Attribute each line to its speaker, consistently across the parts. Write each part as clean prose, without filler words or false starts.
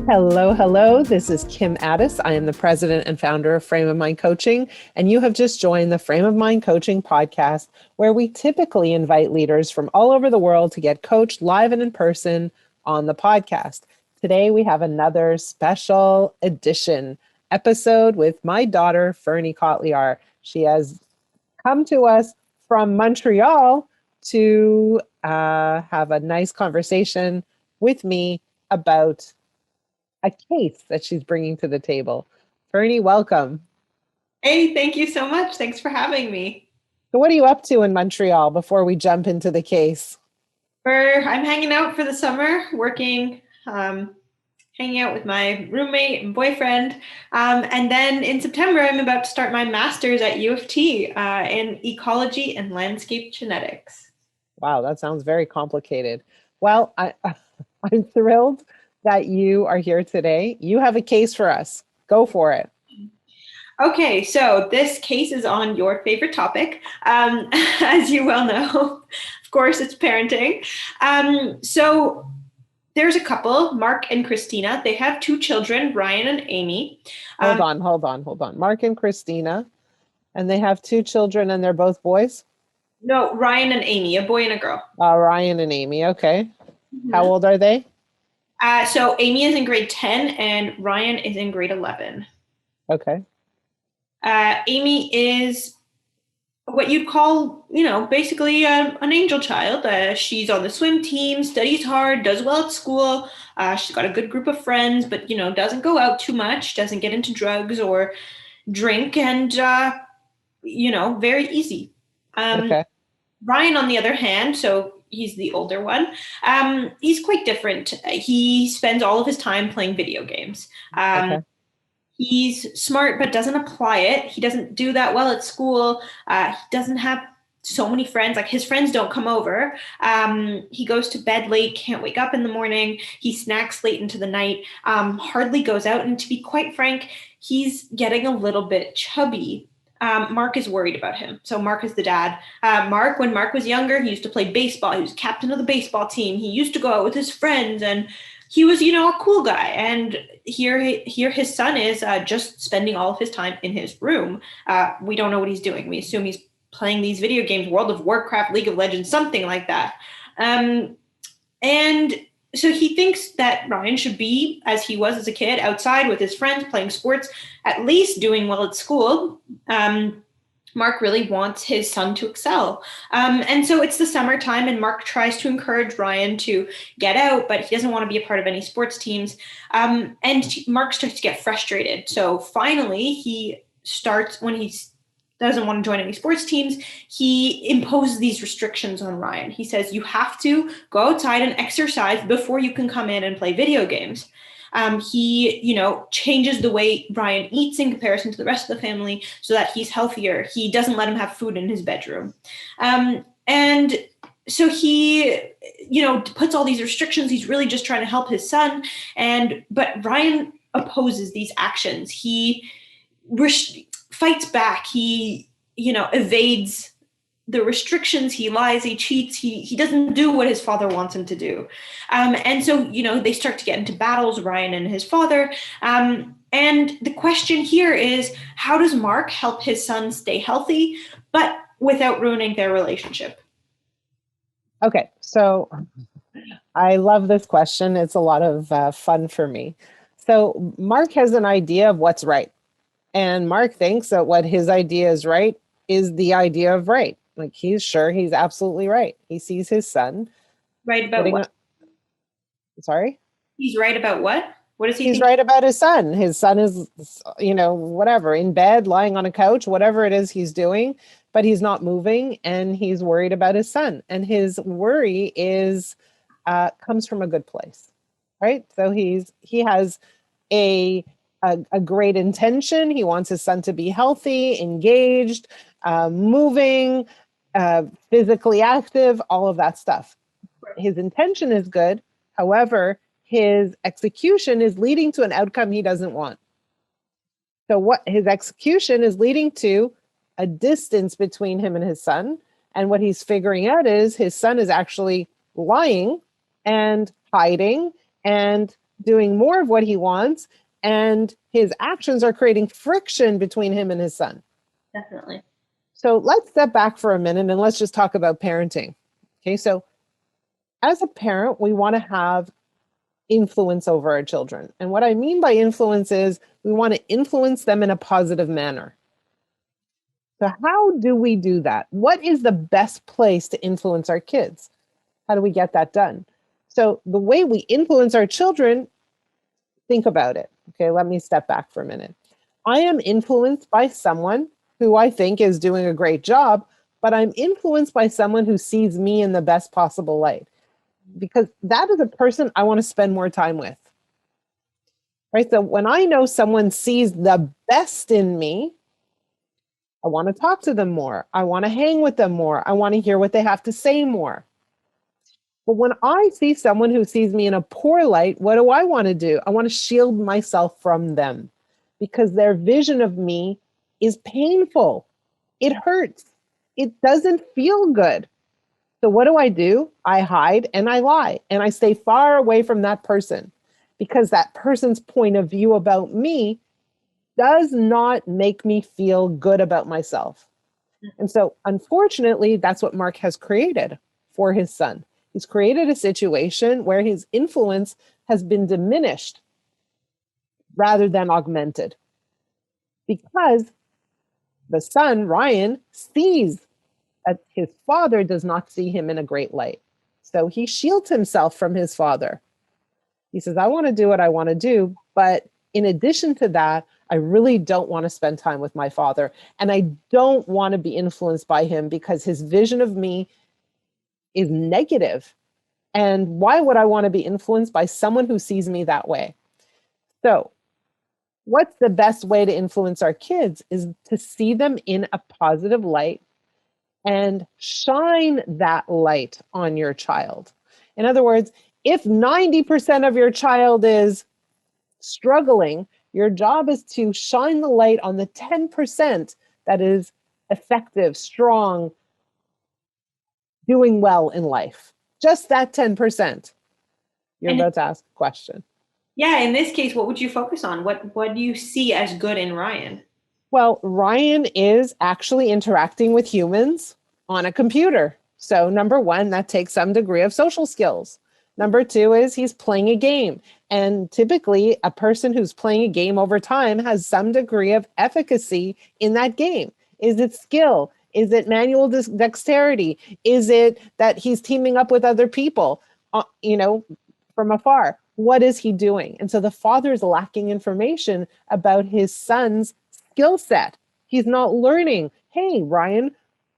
Speaker 1: Hello, hello. This is Kim Addis. I am the president and founder of Frame of Mind Coaching, and you have just joined the Frame of Mind Coaching podcast, where we typically invite leaders from all over the world to get coached live and in person on the podcast. Today, we have another special edition episode with my daughter, Ferne. She has come to us from Montreal to have a nice conversation with me about a case that she's bringing to the table. Ferne, welcome.
Speaker 2: Hey, thank you so much. Thanks for having me.
Speaker 1: So what are you up to in Montreal before we jump into the case?
Speaker 2: I'm hanging out for the summer, working, hanging out with my roommate and boyfriend. And then in September, I'm about to start my master's at U of T in ecology and landscape genetics.
Speaker 1: Wow, that sounds very complicated. Well, I'm thrilled that you are here today. You have a case for us. Go for it.
Speaker 2: Okay, so this case is on your favorite topic, as you well know. Of course, it's parenting. So there's a couple, Mark and Christina. They have two children, Ryan and Amy.
Speaker 1: Hold on. Mark and Christina, and they have two children and they're both boys?
Speaker 2: No, Ryan and Amy, a boy and a girl.
Speaker 1: Ryan and Amy, okay. How old are they?
Speaker 2: So Amy is in grade 10 and Ryan is in grade 11.
Speaker 1: Okay.
Speaker 2: Amy is what you'd call, basically an angel child. She's on the swim team, studies hard, does well at school. She's got a good group of friends, but, doesn't go out too much, doesn't get into drugs or drink, and, very easy.
Speaker 1: Okay.
Speaker 2: Ryan, on the other hand, so he's the older one, he's quite different. He spends all of his time playing video games.
Speaker 1: Okay.
Speaker 2: He's smart, but doesn't apply it. He doesn't do that well at school. He doesn't have so many friends. Like, his friends don't come over. He goes to bed late, can't wake up in the morning. He snacks late into the night, hardly goes out. And to be quite frank, he's getting a little bit chubby. Mark is worried about him. So Mark is the dad. When Mark was younger, he used to play baseball. He was captain of the baseball team. He used to go out with his friends, and he was, a cool guy. And here his son is just spending all of his time in his room. We don't know what he's doing. We assume he's playing these video games, World of Warcraft, League of Legends, something like that. And so he thinks that Ryan should be, as he was as a kid, outside with his friends, playing sports, at least doing well at school. Mark really wants his son to excel. And so it's the summertime, and Mark tries to encourage Ryan to get out, but he doesn't want to be a part of any sports teams. And Mark starts to get frustrated. So finally, when he doesn't want to join any sports teams, he imposes these restrictions on Ryan. He says, you have to go outside and exercise before you can come in and play video games. He, changes the way Ryan eats in comparison to the rest of the family so that he's healthier. He doesn't let him have food in his bedroom. And so he, puts all these restrictions. He's really just trying to help his son. But Ryan opposes these actions. He fights back. He, evades the restrictions. He lies, he cheats, he doesn't do what his father wants him to do. And so, they start to get into battles, Ryan and his father. And the question here is, how does Mark help his son stay healthy, but without ruining their relationship?
Speaker 1: Okay, so I love this question. It's a lot of fun for me. So Mark has an idea of what's right. And Mark thinks that what his idea is right is the idea of right. Like, he's sure he's absolutely right. He sees his son.
Speaker 2: Right about what?
Speaker 1: Sorry?
Speaker 2: He's right about what? What does he
Speaker 1: He's
Speaker 2: think?
Speaker 1: right about his son. His son is, whatever, in bed, lying on a couch, whatever it is he's doing, but he's not moving, and he's worried about his son. And his worry comes from a good place, right? So he has a great intention. He wants his son to be healthy, engaged, moving, physically active, all of that stuff. His intention is good. However, his execution is leading to an outcome he doesn't want. So what his execution is leading to a distance between him and his son. And what he's figuring out is his son is actually lying and hiding and doing more of what he wants, and his actions are creating friction between him and his son.
Speaker 2: Definitely.
Speaker 1: So let's step back for a minute and let's just talk about parenting. Okay, so as a parent, we want to have influence over our children. And what I mean by influence is we want to influence them in a positive manner. So, how do we do that? What is the best place to influence our kids? How do we get that done? So, the way we influence our children, think about it. Okay, let me step back for a minute. I am influenced by someone who I think is doing a great job, but I'm influenced by someone who sees me in the best possible light, because that is a person I want to spend more time with. Right? So when I know someone sees the best in me, I want to talk to them more. I want to hang with them more. I want to hear what they have to say more. But when I see someone who sees me in a poor light, what do I want to do? I want to shield myself from them because their vision of me is painful. It hurts. It doesn't feel good. So what do? I hide and I lie and I stay far away from that person because that person's point of view about me does not make me feel good about myself. And so, unfortunately, that's what Mark has created for his son. He's created a situation where his influence has been diminished rather than augmented because the son, Ryan, sees that his father does not see him in a great light. So he shields himself from his father. He says, I want to do what I want to do, but in addition to that, I really don't want to spend time with my father. And I don't want to be influenced by him because his vision of me is negative. And why would I want to be influenced by someone who sees me that way? So, what's the best way to influence our kids is to see them in a positive light and shine that light on your child. In other words, if 90% of your child is struggling, your job is to shine the light on the 10% that is effective, strong, doing well in life. Just that 10%. You're
Speaker 2: And
Speaker 1: about to ask a question.
Speaker 2: yeah, in this case, what would you focus on? What do you see as good in Ryan?
Speaker 1: Well, Ryan is actually interacting with humans on a computer. So, number one, that takes some degree of social skills. Number two is he's playing a game. And typically, a person who's playing a game over time has some degree of efficacy in that game. Is it skill? Is it manual dexterity? Is it that he's teaming up with other people, from afar? What is he doing? And so the father is lacking information about his son's skill set. He's not learning. Hey, Ryan,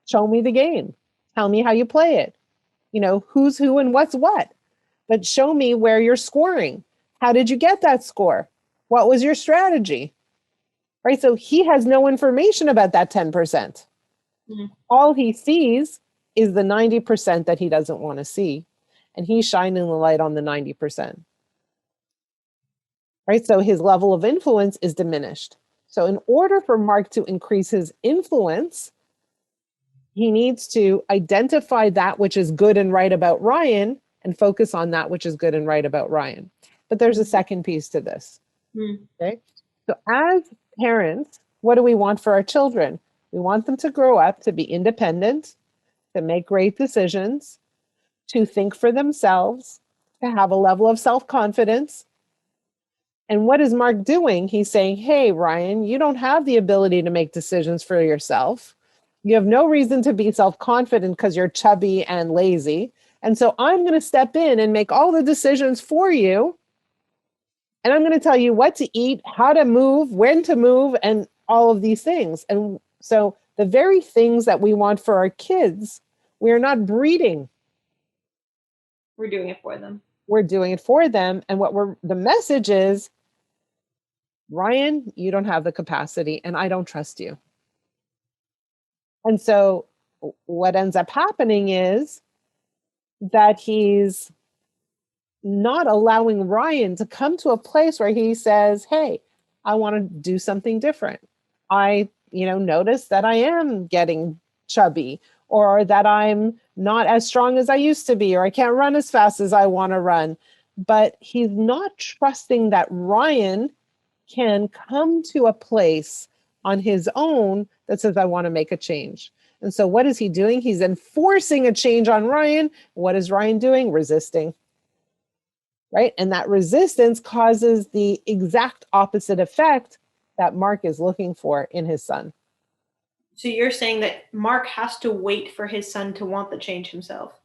Speaker 1: show me the game. Tell me how you play it. Who's who and what's what. But show me where you're scoring. How did you get that score? What was your strategy? Right? So he has no information about that 10%. Mm-hmm. All he sees is the 90% that he doesn't want to see. And he's shining the light on the 90%. Right? So his level of influence is diminished. So in order for Mark to increase his influence, he needs to identify that which is good and right about Ryan and focus on that which is good and right about Ryan. But there's a second piece to this. Okay. So as parents, what do we want for our children? We want them to grow up to be independent, to make great decisions, to think for themselves, to have a level of self-confidence. And what is Mark doing? He's saying, hey, Ryan, you don't have the ability to make decisions for yourself. You have no reason to be self-confident because you're chubby and lazy. And so I'm going to step in and make all the decisions for you. And I'm going to tell you what to eat, how to move, when to move, and all of these things. And so the very things that we want for our kids, we're not breeding.
Speaker 2: We're doing it for them.
Speaker 1: We're doing it for them. And the message is, Ryan, you don't have the capacity and I don't trust you. And so what ends up happening is that he's not allowing Ryan to come to a place where he says, hey, I want to do something different. I, notice that I am getting chubby, or that I'm not as strong as I used to be, or I can't run as fast as I want to run. but he's not trusting that Ryan can come to a place on his own that says, I want to make a change. And so what is he doing? He's enforcing a change on Ryan. What is Ryan doing? Resisting, right? And that resistance causes the exact opposite effect that Mark is looking for in his son.
Speaker 2: So you're saying that Mark has to wait for his son to want the change himself.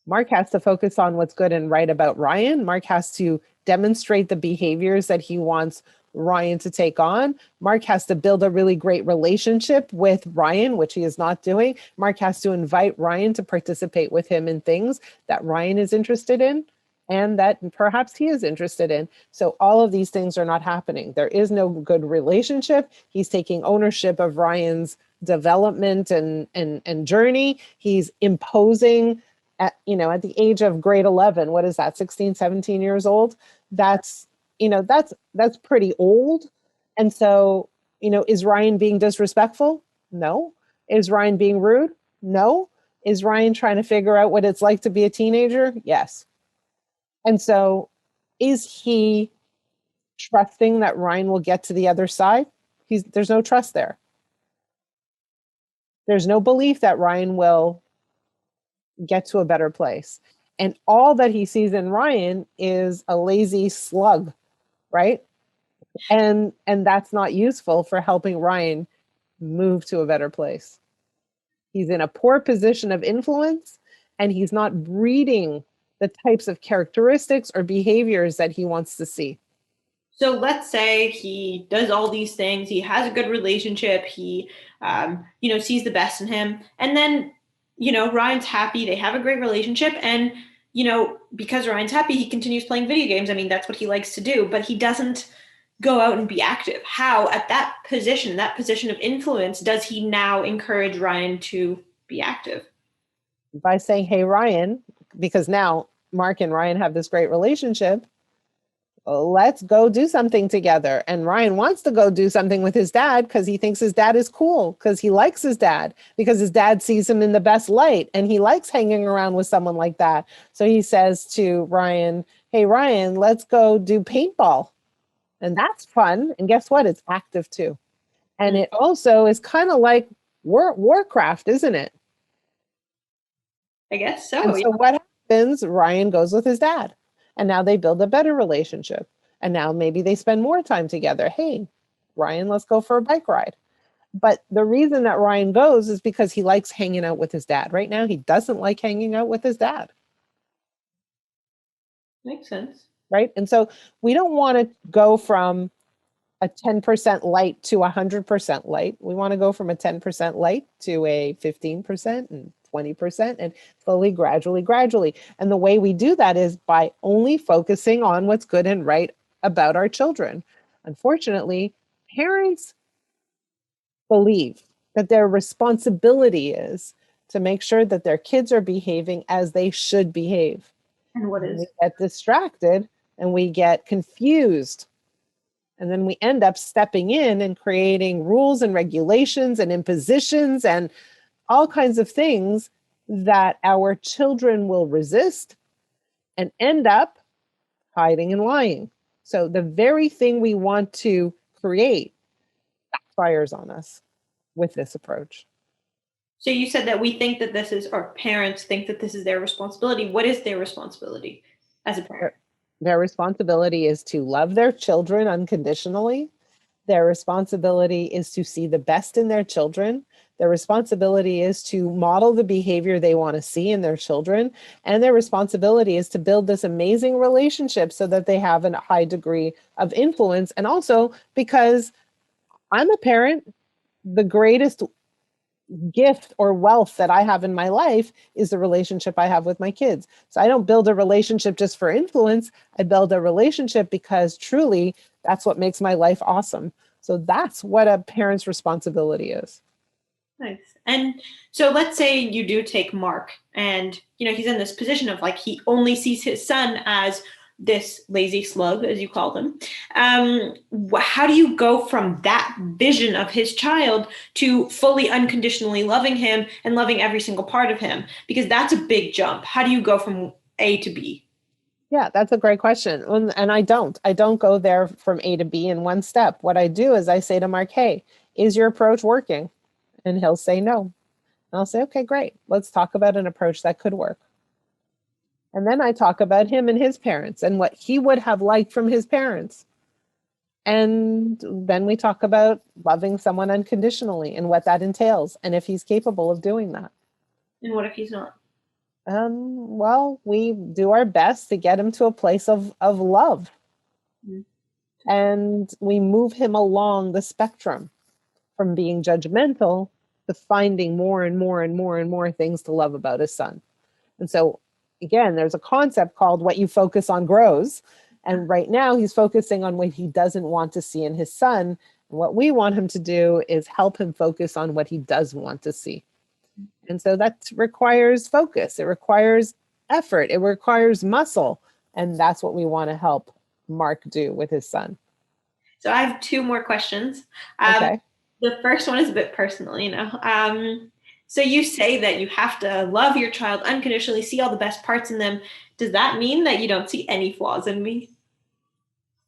Speaker 1: Mark has to focus on what's good and right about Ryan. Mark has to demonstrate the behaviors that he wants Ryan to take on. Mark has to build a really great relationship with Ryan, which he is not doing. Mark has to invite Ryan to participate with him in things that Ryan is interested in and that perhaps he is interested in. So all of these things are not happening. There is no good relationship. He's taking ownership of Ryan's development and journey. He's imposing at the age of grade 11, what is that, 16, 17 years old? That's pretty old. And so, is Ryan being disrespectful? No. Is Ryan being rude? No. Is Ryan trying to figure out what it's like to be a teenager? Yes. And so, is he trusting that Ryan will get to the other side? There's no trust there. There's no belief that Ryan will get to a better place. And all that he sees in Ryan is a lazy slug, right? And that's not useful for helping Ryan move to a better place. He's in a poor position of influence, and he's not breeding the types of characteristics or behaviors that he wants to see.
Speaker 2: So let's say he does all these things. He has a good relationship. He, sees the best in him. And then, Ryan's happy. They have a great relationship. And, because Ryan's happy, he continues playing video games. I mean, that's what he likes to do, but he doesn't go out and be active. How, at that position of influence, does he now encourage Ryan to be active?
Speaker 1: By saying, hey, Ryan, because now Mark and Ryan have this great relationship, let's go do something together. And Ryan wants to go do something with his dad because he thinks his dad is cool, because he likes his dad, because his dad sees him in the best light and he likes hanging around with someone like that. So he says to Ryan, hey, Ryan, let's go do paintball. And that's fun. And guess what? It's active too. And it also is kind of like Warcraft, isn't it?
Speaker 2: I guess so.
Speaker 1: And so what happens? Ryan goes with his dad. And now they build a better relationship. And now maybe they spend more time together. Hey, Ryan, let's go for a bike ride. But the reason that Ryan goes is because he likes hanging out with his dad. Right now, he doesn't like hanging out with his dad.
Speaker 2: Makes sense.
Speaker 1: Right? And so we don't want to go from a 10% light to 100% light. We want to go from a 10% light to a 15% and 20% and slowly, gradually. And the way we do that is by only focusing on what's good and right about our children. Unfortunately, parents believe that their responsibility is to make sure that their kids are behaving as they should behave.
Speaker 2: And what is?
Speaker 1: We get distracted and we get confused. And then we end up stepping in and creating rules and regulations and impositions and all kinds of things that our children will resist and end up hiding and lying. So the very thing we want to create backfires on us with this approach.
Speaker 2: So you said that we think that this is, or parents think that this is their responsibility. What is their responsibility as a parent?
Speaker 1: Their responsibility is to love their children unconditionally. Their responsibility is to see the best in their children. Their responsibility is to model the behavior they want to see in their children. And their responsibility is to build this amazing relationship so that they have a high degree of influence. And also because I'm a parent, the greatest gift or wealth that I have in my life is the relationship I have with my kids. So I don't build a relationship just for influence. I build a relationship because truly that's what makes my life awesome. So that's what a parent's responsibility is.
Speaker 2: Nice. And so let's say you do take Mark and, he's in this position of like, he only sees his son as this lazy slug, as you call him. How do you go from that vision of his child to fully unconditionally loving him and loving every single part of him? Because that's a big jump. How do you go from A to B?
Speaker 1: Yeah, that's a great question. And I don't go there from A to B in one step. What I do is I say to Mark, hey, is your approach working? And he'll say no. And I'll say, okay, great. Let's talk about an approach that could work. And then I talk about him and his parents and what he would have liked from his parents. And then we talk about loving someone unconditionally and what that entails and if he's capable of doing that.
Speaker 2: And what if he's not?
Speaker 1: Well, we do our best to get him to a place of love. Mm-hmm. And we move him along the spectrum from being judgmental to finding more and more and more and more things to love about his son. And so, again, there's a concept called what you focus on grows. And right now he's focusing on what he doesn't want to see in his son. And what we want him to do is help him focus on what he does want to see. And so that requires focus. It requires effort. It requires muscle. And that's what we want to help Mark do with his son.
Speaker 2: So I have two more questions.
Speaker 1: Okay.
Speaker 2: The first one is a bit personal, So you say that you have to love your child unconditionally, see all the best parts in them. Does that mean that you don't see any flaws in me?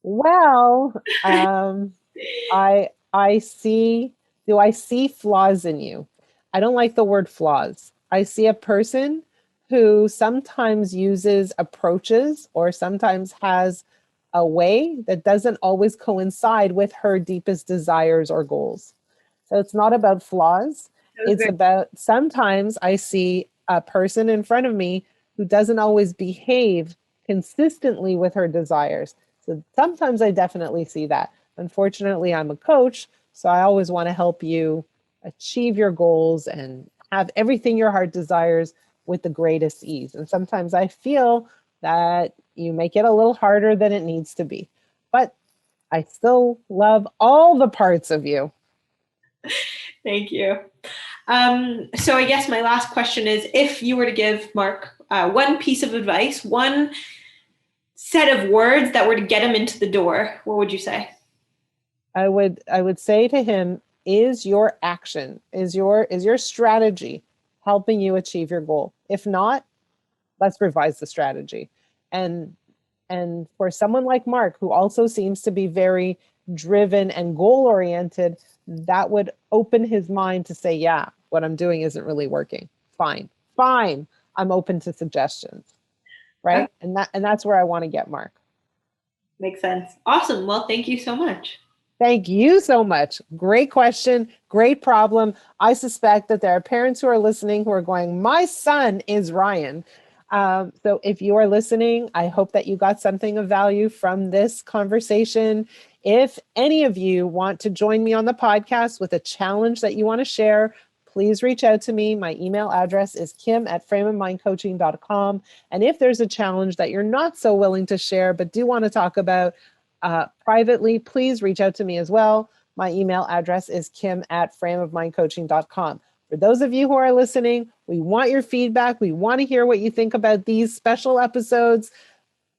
Speaker 1: Well, I see, do I see flaws in you? I don't like the word flaws. I see a person who sometimes uses approaches or sometimes has a way that doesn't always coincide with her deepest desires or goals. So it's not about flaws. It's about sometimes I see a person in front of me who doesn't always behave consistently with her desires. So sometimes I definitely see that. Unfortunately, I'm a coach, so I always want to help you achieve your goals and have everything your heart desires with the greatest ease. And sometimes I feel that you make it a little harder than it needs to be. But I still love all the parts of you.
Speaker 2: Thank you. So I guess my last question is, if you were to give Mark one piece of advice, one set of words that were to get him into the door, what would you say?
Speaker 1: I would say to him, is your action, is your strategy helping you achieve your goal? If not, let's revise the strategy. And for someone like Mark, who also seems to be very driven and goal oriented, that would open his mind to say, yeah, what I'm doing isn't really working. Fine. I'm open to suggestions. Right. Okay. And that's where I want to get Mark.
Speaker 2: Makes sense. Awesome. Well, thank you so much.
Speaker 1: Thank you so much. Great question. Great problem. I suspect that there are parents who are listening who are going, my son is Ryan. So if you are listening, I hope that you got something of value from this conversation. If any of you want to join me on the podcast with a challenge that you want to share, please reach out to me. My email address is kim@frameofmindcoaching.com. And if there's a challenge that you're not so willing to share, but do want to talk about privately, please reach out to me as well. My email address is kim@frameofmindcoaching.com. For those of you who are listening, we want your feedback. We want to hear what you think about these special episodes.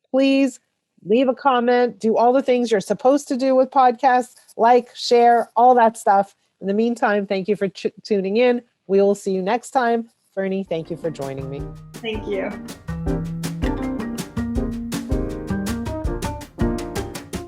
Speaker 1: Please leave a comment, do all the things you're supposed to do with podcasts, like, share, all that stuff. In the meantime, thank you for tuning in. We will see you next time. Ferne, thank you for joining me.
Speaker 2: Thank you.